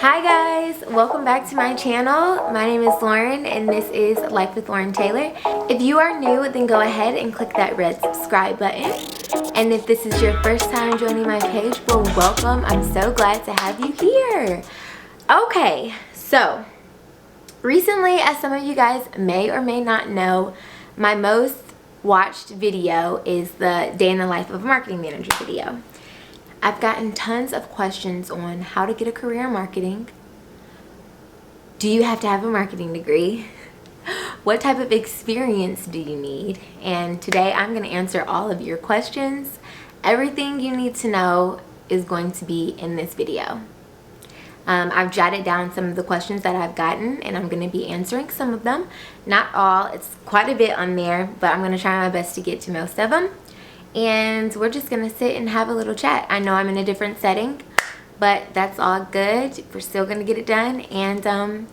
Hi guys, welcome back to my channel. My name is Lauren and this is Life with Lauren Taylor. If you are new, then go ahead and click that red subscribe button. And if this is your first time joining my page, well, welcome. I'm so glad to have you here. Okay, so recently, as some of you guys may or may not know, my most watched video is the day in the life of a marketing manager video. I've gotten tons of questions on how to get a career in marketing. Do you have to have a marketing degree? What type of experience do you need? And today I'm going to answer all of your questions. Everything you need to know is going to be in this video. I've jotted down some of the questions that I've gotten and I'm going to be answering some of them. Not all, it's quite a bit on there, but I'm going to try my best to get to most of them. And we're just gonna sit and have a little chat. I know I'm in a different setting, but that's all good. We're still gonna get it done. And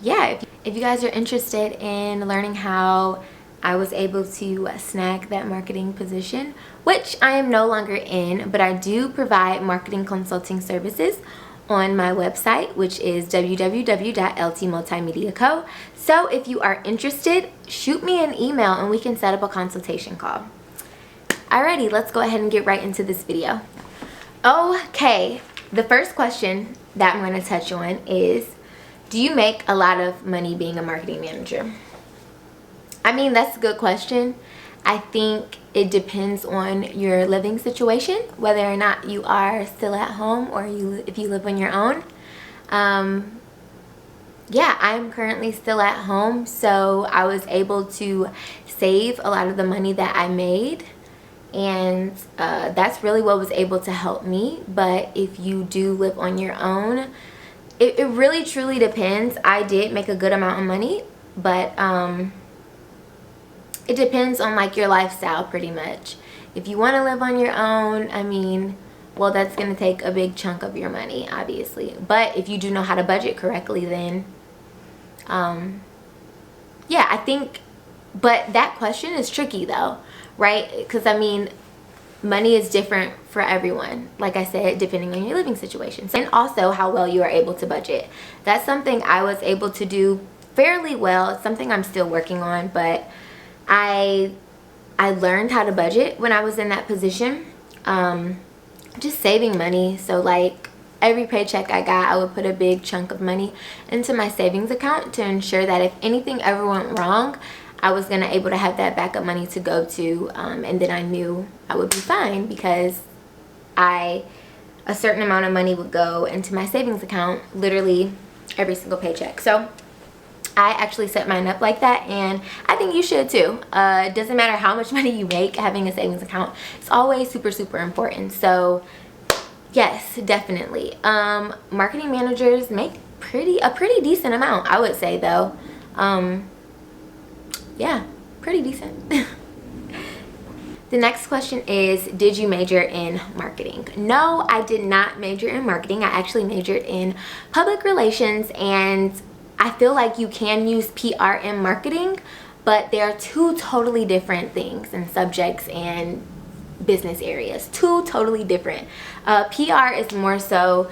yeah, if you guys are interested in learning how I was able to snag that marketing position, which I am no longer in, but I do provide marketing consulting services on my website, which is www.ltmultimediaco. So if you are interested, shoot me an email and we can set up a consultation call. Alrighty, let's go ahead and get right into this video. Okay, the first question that I'm going to touch on is, do you make a lot of money being a marketing manager? I mean, that's a good question. I think it depends on your living situation, whether or not you are still at home or if you live on your own. Yeah, I'm currently still at home, so I was able to save a lot of the money that I made. And that's really what was able to help me. But if you do live on your own, it really truly depends. I did make a good amount of money, but it depends on like your lifestyle pretty much. If you want to live on your own, I mean, well, that's going to take a big chunk of your money, obviously. But if you do know how to budget correctly, then yeah, I think, but that question is tricky though. Right? Because I mean, money is different for everyone, like I said, depending on your living situation, and also how well you are able to budget. That's something I was able to do fairly well. It's something I'm still working on, but I learned how to budget when I was in that position. Just saving money. So like every paycheck I got, I would put a big chunk of money into my savings account to ensure that if anything ever went wrong, I was going to able to have that backup money to go to, and then I knew I would be fine because a certain amount of money would go into my savings account literally every single paycheck. So I actually set mine up like that, and I think you should too. It doesn't matter how much money you make, having a savings account is always super, super important. So yes, definitely. Marketing managers make a pretty decent amount, I would say though. Yeah, pretty decent. The next question is, did you major in marketing? No, I did not major in marketing. I actually majored in public relations, and I feel like you can use PR in marketing, but they are two totally different things and subjects and business areas. Two totally different. PR is more so,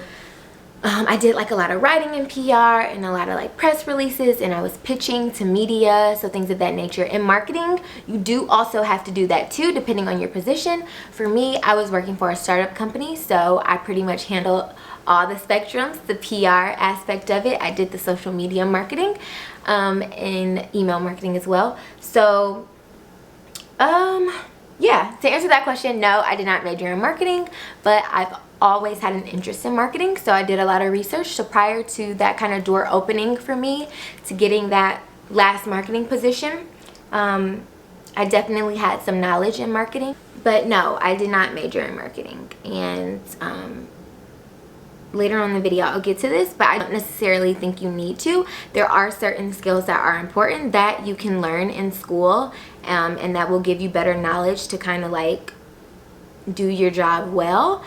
I did like a lot of writing in PR and a lot of like press releases, and I was pitching to media, so things of that nature. In marketing, you do also have to do that too, depending on your position. For me, I was working for a startup company, so I pretty much handled all the spectrums, the PR aspect of it. I did the social media marketing and email marketing as well. So yeah, to answer that question, no, I did not major in marketing, but I've always had an interest in marketing, so I did a lot of research. So prior to that kind of door opening for me to getting that last marketing position, I definitely had some knowledge in marketing, but no, I did not major in marketing. And later on in the video I'll get to this, but I don't necessarily think you need to. There are certain skills that are important that you can learn in school, and that will give you better knowledge to kind of like do your job well.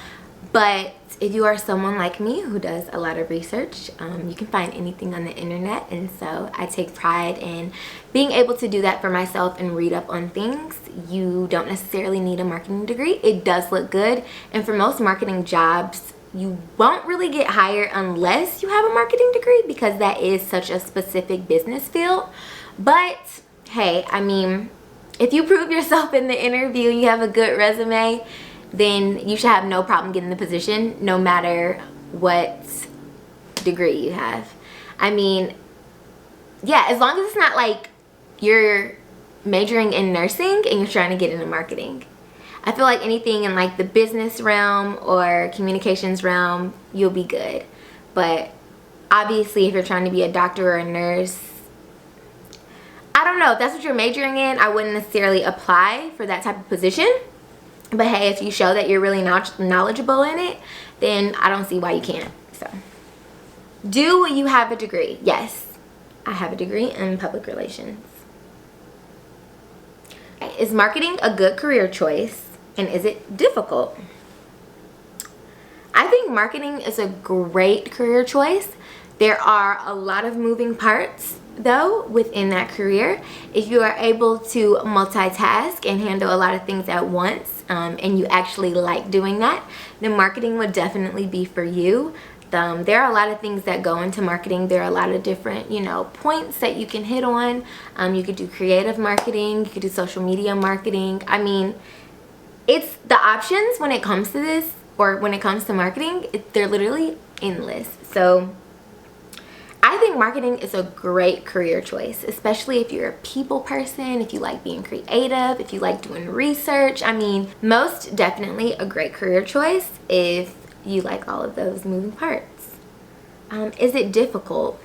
But if you are someone like me who does a lot of research, you can find anything on the internet, and so I take pride in being able to do that for myself and read up on things. You don't necessarily need a marketing degree. It does look good, and for most marketing jobs, you won't really get hired unless you have a marketing degree, because that is such a specific business field. But hey, I mean, if you prove yourself in the interview, you have a good resume, then you should have no problem getting the position, no matter what degree you have. I mean, yeah, as long as it's not like you're majoring in nursing and you're trying to get into marketing. I feel like anything in like the business realm or communications realm, you'll be good. But obviously, if you're trying to be a doctor or a nurse, I don't know, if that's what you're majoring in, I wouldn't necessarily apply for that type of position. But hey, if you show that you're really knowledgeable in it, then I don't see why you can't. So, do you have a degree? Yes, I have a degree in public relations. Is marketing a good career choice, and is it difficult? I think marketing is a great career choice. There are a lot of moving parts though within that career. If you are able to multitask and handle a lot of things at once, and you actually like doing that, then marketing would definitely be for you. There are a lot of things that go into marketing. There are a lot of different, points that you can hit on. You could do creative marketing, you could do social media marketing. I mean, it's the options when it comes to this, or when it comes to marketing, they're literally endless. So I think marketing is a great career choice, especially if you're a people person, if you like being creative, if you like doing research. I mean, most definitely a great career choice if you like all of those moving parts. Is it difficult?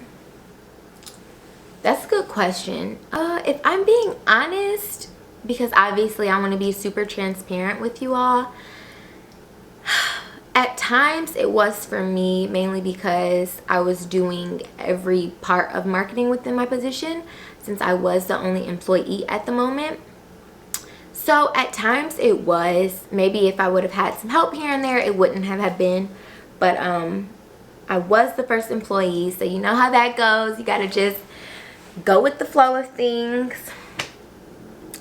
That's a good question. If I'm being honest, because obviously I want to be super transparent with you all, at times it was for me, mainly because I was doing every part of marketing within my position, since I was the only employee at the moment. So at times it was, maybe if I would have had some help here and there, it wouldn't have been. But I was the first employee, so you know how that goes. You gotta just go with the flow of things.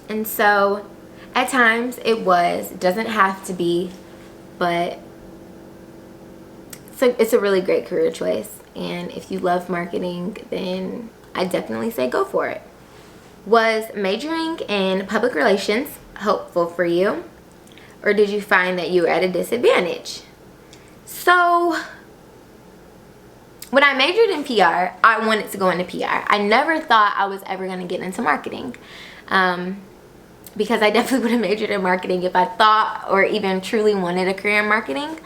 And so at times it was, it doesn't have to be, but so it's a really great career choice. And if you love marketing, then I definitely say go for it. Was majoring in public relations helpful for you, or did you find that you were at a disadvantage? So when I majored in PR, I wanted to go into PR. I never thought I was ever going to get into marketing, because I definitely would have majored in marketing if I thought or even truly wanted a career in marketing.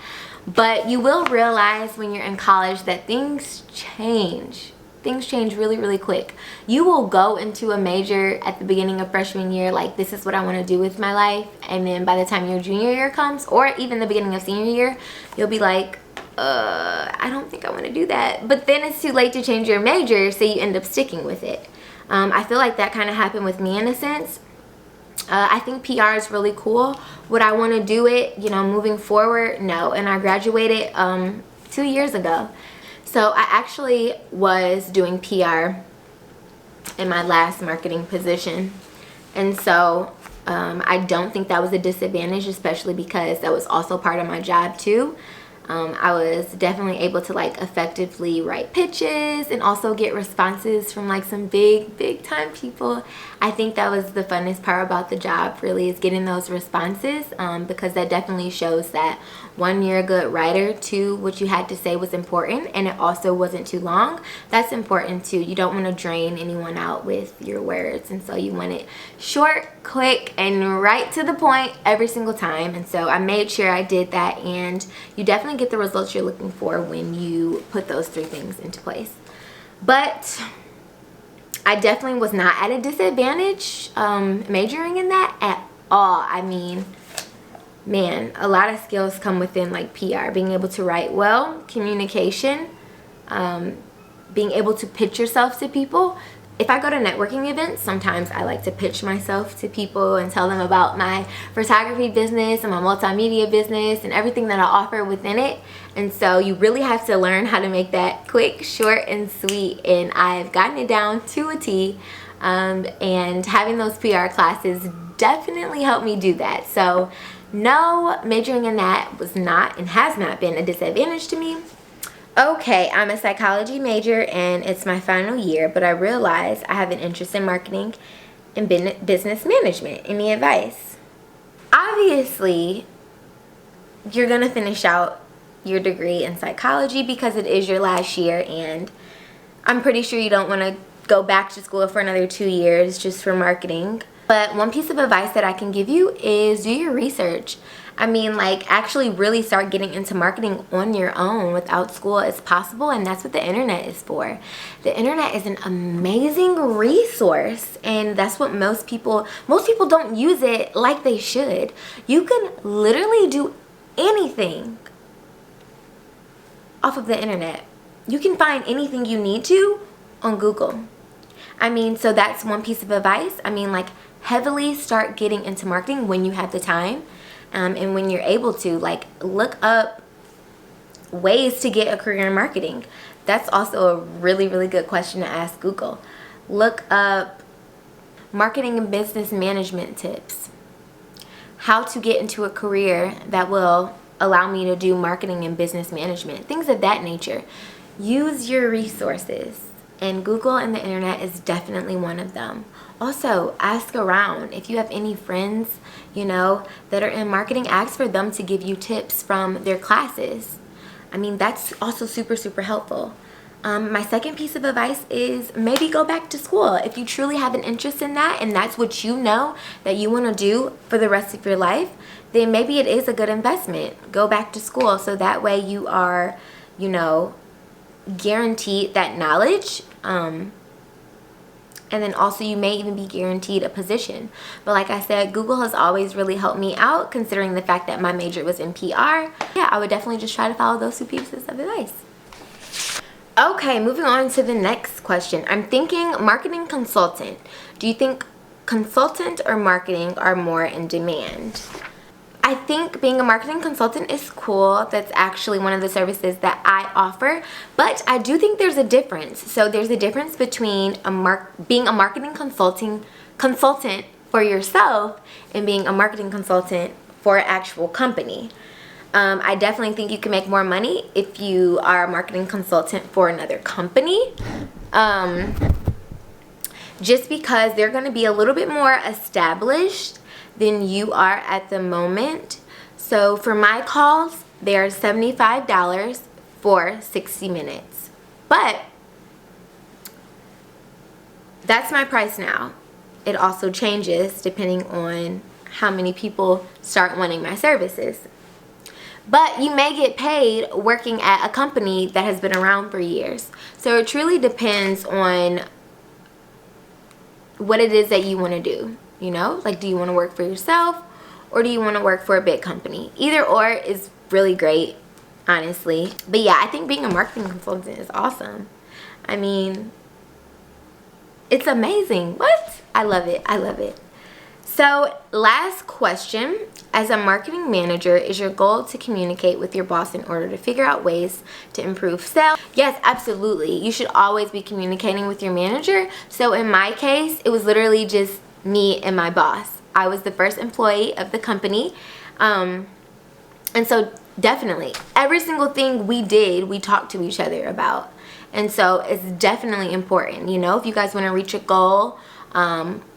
But you will realize when you're in college that things change. Things change really, really quick. You will go into a major at the beginning of freshman year like, this is what I want to do with my life. And then by the time your junior year comes, or even the beginning of senior year, you'll be like, I don't think I want to do that. But then it's too late to change your major, so you end up sticking with it. I feel like that kind of happened with me in a sense. I think PR is really cool. Would I want to do it, moving forward? No. And I graduated 2 years ago. So I actually was doing PR in my last marketing position. And so I don't think that was a disadvantage, especially because that was also part of my job too. I was definitely able to effectively write pitches and also get responses from some big time people. I think that was the funnest part about the job, really, is getting those responses, because that definitely shows that, one, you're a good writer, two, what you had to say was important, and it also wasn't too long. That's important too. You don't want to drain anyone out with your words, and so you want it short, quick, and right to the point every single time. And so I made sure I did that, and you definitely get the results you're looking for when you put those three things into place. But I definitely was not at a disadvantage majoring in that at all. I mean, man, a lot of skills come within PR, being able to write well, communication, being able to pitch yourself to people. If I go to networking events, sometimes I like to pitch myself to people and tell them about my photography business and my multimedia business and everything that I offer within it. And so you really have to learn how to make that quick, short, and sweet. And I've gotten it down to a T. And having those PR classes definitely helped me do that. So No, majoring in that was not and has not been a disadvantage to me. Okay, I'm a psychology major and it's my final year, but I realize I have an interest in marketing and business management. Any advice? Obviously, you're gonna finish out your degree in psychology because it is your last year, and I'm pretty sure you don't want to go back to school for another 2 years just for marketing. But one piece of advice that I can give you is do your research. I mean, like, actually really start getting into marketing on your own without school as possible, and that's what the internet is for. The internet is an amazing resource, and that's what most people don't use it like they should. You can literally do anything off of the internet. You can find anything you need to on Google. I mean, so that's one piece of advice. I mean, like, heavily start getting into marketing when you have the time, and when you're able to, like, look up ways to get a career in marketing. That's also a really, really good question to ask Google. Look up marketing and business management tips. How to get into a career that will allow me to do marketing and business management. Things of that nature. Use your resources. And Google and the internet is definitely one of them. Also, ask around. If you have any friends, you know, that are in marketing, ask for them to give you tips from their classes. I mean, that's also super, super helpful. My second piece of advice is maybe go back to school. If you truly have an interest in that and that's what you know that you want to do for the rest of your life, then maybe it is a good investment. Go back to school so that way you are, you know, guaranteed that knowledge, and then also you may even be guaranteed a position. But like I said, Google has always really helped me out, considering the fact that my major was in PR. Yeah, I would definitely just try to follow those two pieces of advice. Okay, moving on to the next question. I'm thinking marketing consultant. Do you think consultant or marketing are more in demand? I think being a marketing consultant is cool. That's actually one of the services that I offer. But I do think there's a difference. So there's a difference between being a marketing consultant for yourself and being a marketing consultant for an actual company. I definitely think you can make more money if you are a marketing consultant for another company. Just because they're going to be a little bit more established than you are at the moment. So for my calls, they are $75 for 60 minutes. But that's my price now. It also changes depending on how many people start wanting my services. But you may get paid working at a company that has been around for years. So it truly depends on what it is that you want to do. You know, like, do you want to work for yourself or do you want to work for a big company? Either or is really great, honestly. But yeah, I think being a marketing consultant is awesome. I mean, it's amazing. What? I love it. I love it. So last question. As a marketing manager, is your goal to communicate with your boss in order to figure out ways to improve sales? Yes, absolutely. You should always be communicating with your manager. So in my case, it was literally just me and my boss. I was the first employee of the company. And so definitely every single thing we did, we talked to each other about. And so it's definitely important, you know, if you guys want to reach a goal,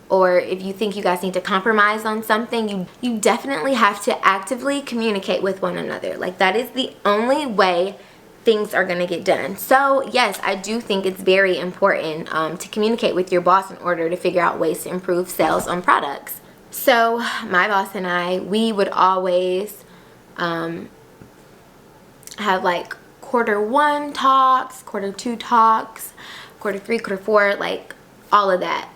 or if you think you guys need to compromise on something, you definitely have to actively communicate with one another. Like, that is the only way things are going to get done. So yes, I do think it's very important to communicate with your boss in order to figure out ways to improve sales on products. So my boss and I, we would always have like Q1 talks, Q2 talks, Q3, Q4, like all of that.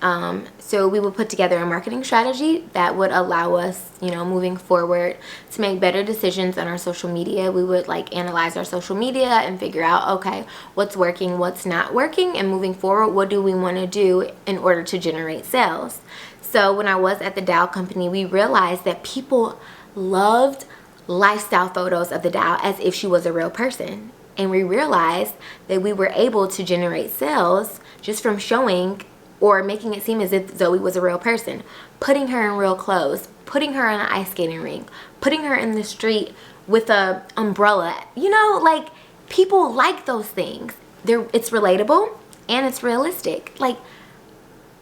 So we would put together a marketing strategy that would allow us, you know, moving forward to make better decisions on our social media. We would like analyze our social media and figure out, okay, what's working, what's not working, and moving forward, what do we want to do in order to generate sales? So when I was at the Dow company, we realized that people loved lifestyle photos of the Dow as if she was a real person. And we realized that we were able to generate sales just from showing or making it seem as if Zoe was a real person, putting her in real clothes, putting her on an ice skating rink, putting her in the street with a umbrella. You know, like, people like those things. It's relatable and it's realistic. Like,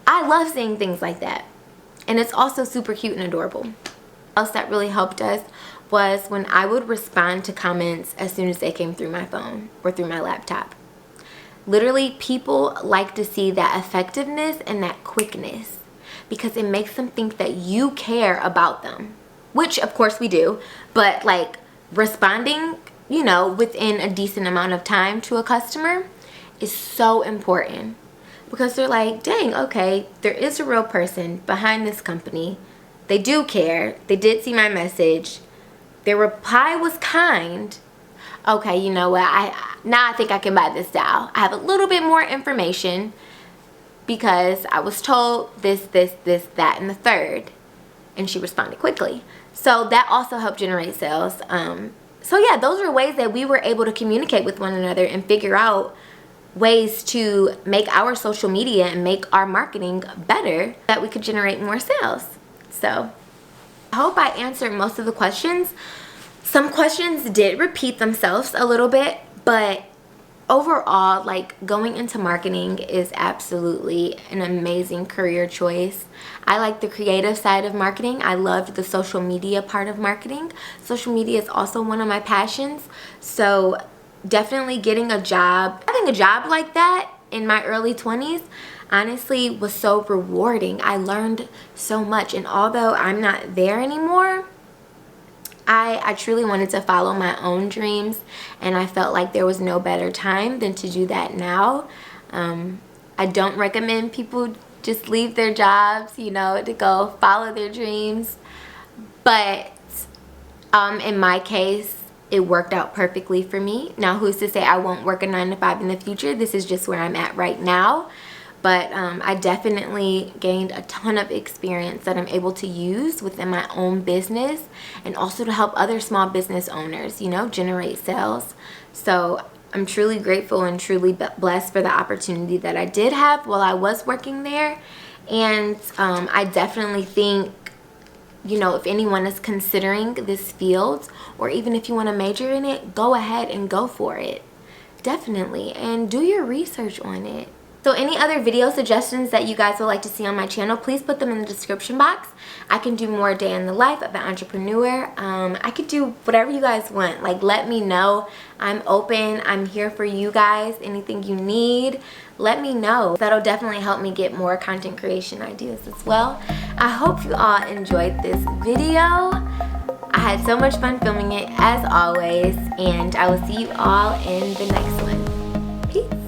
I love seeing things like that. And it's also super cute and adorable. What else that really helped us was when I would respond to comments as soon as they came through my phone or through my laptop. Literally, people like to see that effectiveness and that quickness because it makes them think that you care about them, which of course we do, but like responding, you know, within a decent amount of time to a customer is so important because they're like, dang, okay, there is a real person behind this company. They do care. They did see my message. Their reply was kind. Okay, you know what? Now I think I can buy this doll. I have a little bit more information because I was told this, that, and the third. And she responded quickly. So that also helped generate sales. So yeah, those are ways that we were able to communicate with one another and figure out ways to make our social media and make our marketing better that we could generate more sales. So I hope I answered most of the questions. Some questions did repeat themselves a little bit, but overall, like, going into marketing is absolutely an amazing career choice. I like the creative side of marketing. I loved the social media part of marketing. Social media is also one of my passions. So definitely getting a job, having a job like that in my early 20s, honestly was so rewarding. I learned so much, and although I'm not there anymore, I truly wanted to follow my own dreams, and I felt like there was no better time than to do that now. I don't recommend people just leave their jobs, you know, to go follow their dreams, but in my case, it worked out perfectly for me. Now, who's to say I won't work a 9-to-5 in the future? This is just where I'm at right now. But I definitely gained a ton of experience that I'm able to use within my own business and also to help other small business owners, you know, generate sales. So I'm truly grateful and truly blessed for the opportunity that I did have while I was working there. And I definitely think, you know, if anyone is considering this field, or even if you want to major in it, go ahead and go for it. Definitely. And do your research on it. So any other video suggestions that you guys would like to see on my channel, please put them in the description box. I can do more day in the life of an entrepreneur. I could do whatever you guys want. Like, let me know. I'm open. I'm here for you guys. Anything you need, let me know. That'll definitely help me get more content creation ideas as well. I hope you all enjoyed this video. I had so much fun filming it as always, and I will see you all in the next one. Peace.